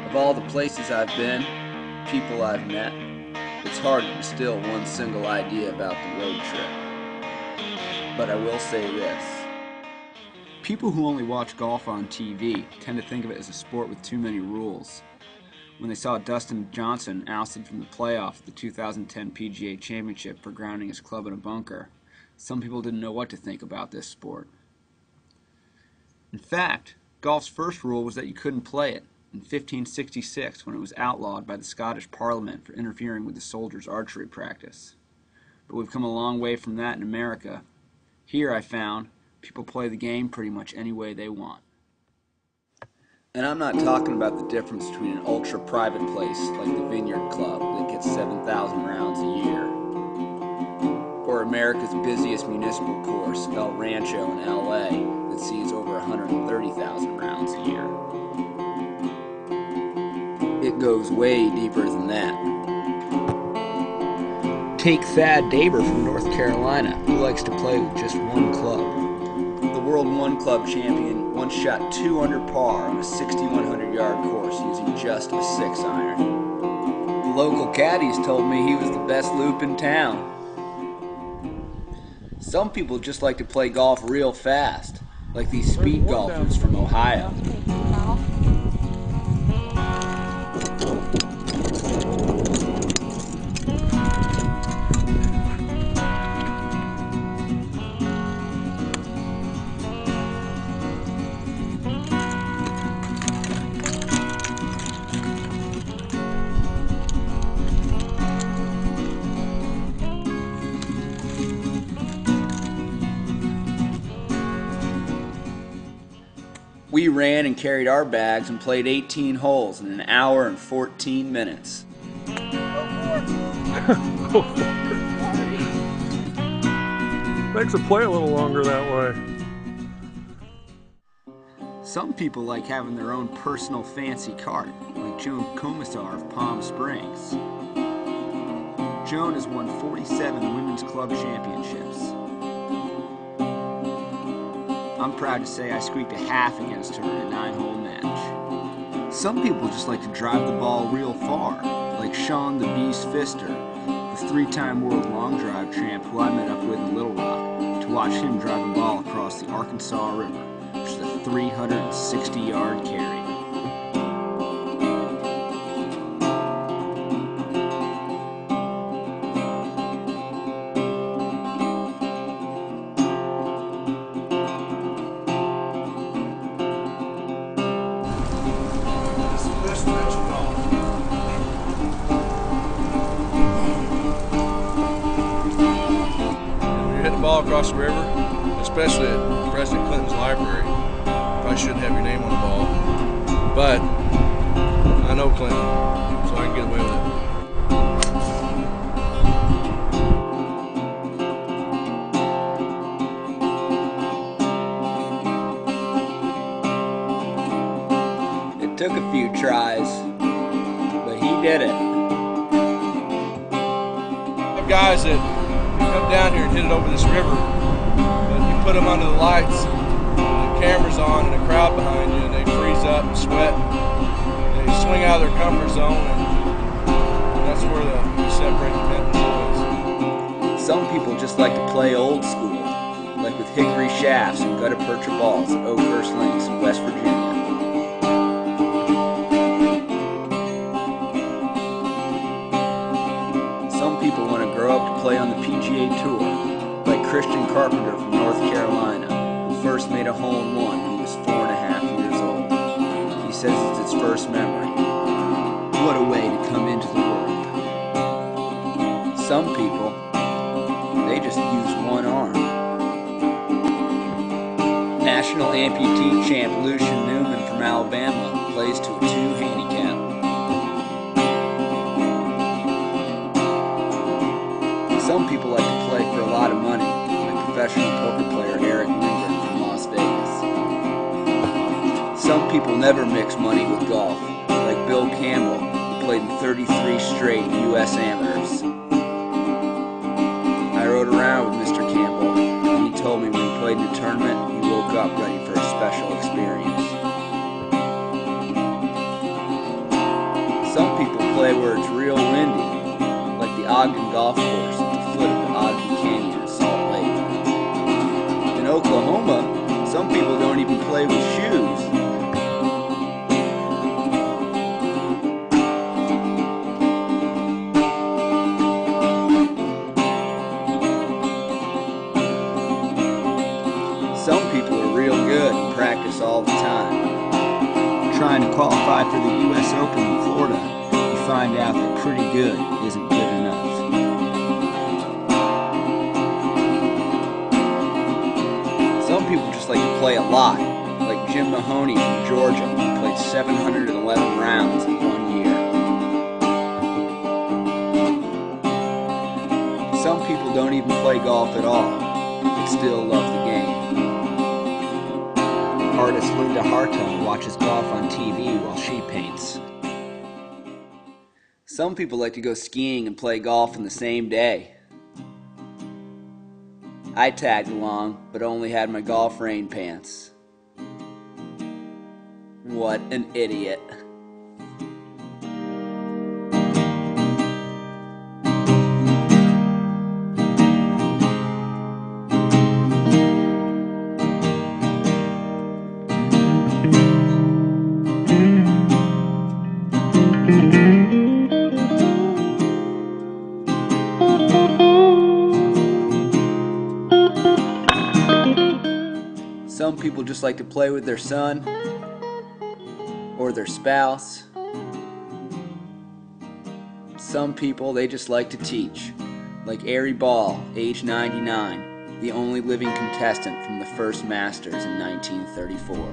Of all the places I've been, people I've met, it's hard to distill one single idea about the road trip. But I will say this. People who only watch golf on TV tend to think of it as a sport with too many rules. When they saw Dustin Johnson ousted from the playoff at the 2010 PGA Championship for grounding his club in a bunker, some people didn't know what to think about this sport. In fact, golf's first rule was that you couldn't play it in 1566 when it was outlawed by the Scottish Parliament for interfering with the soldiers' archery practice. But we've come a long way from that in America. Here, I found, people play the game pretty much any way they want. And I'm not talking about the difference between an ultra-private place like the Vineyard Club that gets 7,000 rounds a year, or America's busiest municipal course, El Rancho in LA, that sees over 130,000 rounds a year. It goes way deeper than that. Take Thad Daber from North Carolina, who likes to play with just one club. The World One Club champion once shot 2 under par on a 6,100-yard course using just a 6-iron. The local caddies told me he was the best loop in town. Some people just like to play golf real fast, like these speed golfers from Ohio. We ran and carried our bags and played 18 holes in an hour and 14 minutes. Makes it play a little longer that way. Some people like having their own personal fancy cart, like Joan Commissar of Palm Springs. Joan has won 47 women's club championships. I'm proud to say I squeaked a half against her in a 9-hole match. Some people just like to drive the ball real far, like Sean the Beast Pfister, the 3-time world long drive champ who I met up with in Little Rock, to watch him drive a ball across the Arkansas River, which is a 360-yard carry. Ball across the river, especially at President Clinton's library. Probably shouldn't have your name on the ball, but I know Clinton, so I can get away with it. It took a few tries, but he did it. The guys that come down here and hit it over this river, but you put them under the lights, the camera's on, and a crowd behind you, and they freeze up and sweat. They swing out of their comfort zone, and that's where you separate the men from the boys. people just like to play old school, like with hickory shafts and gutta-percha balls at Oakhurst Links in West Virginia. Some people want to grow up to play on the PGA Tour, like Christian Carpenter from North Carolina, who first made a hole-in-one when he was 4.5 years old. He says it's his first memory. What a way to come into the world. Some people, they just use one arm. National amputee champ Lucian Newman from Alabama plays to a 2 handicap. Some people like to play for a lot of money, like professional poker player Eric Lindgren from Las Vegas. Some people never mix money with golf, like Bill Campbell, who played in 33 straight U.S. amateurs. I rode around with Mr. Campbell, and he told me when he played in a tournament, he woke up ready for a special experience. Some people play where it's real windy, like the Ogden Golf Course at the foot of the Ogden Canyon in Salt Lake. In Oklahoma, some people don't even play with shoes. Some people are real good and practice all the time. Trying to qualify for the U.S. Open in Florida, you find out that pretty good isn't good enough. Some people just like to play a lot, like Jim Mahoney from Georgia, who played 711 rounds in 1 year. Some people don't even play golf at all, but still love the game. Artist Linda Hartung watches golf on TV while she paints. Some people like to go skiing and play golf in the same day. I tagged along, but only had my golf rain pants. What an idiot. Some people just like to play with their son or their spouse. Some people, they just like to teach, like Ari Ball, age 99, the only living contestant from the first Masters in 1934.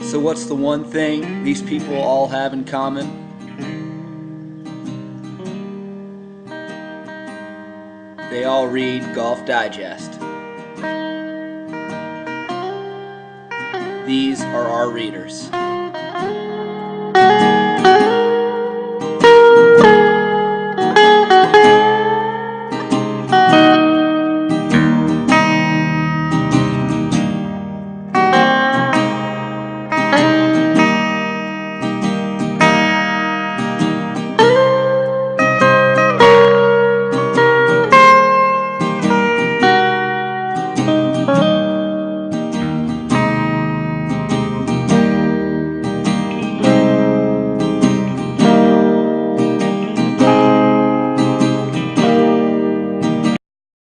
So what's the one thing these people all have in common? They all read Golf Digest. These are our readers.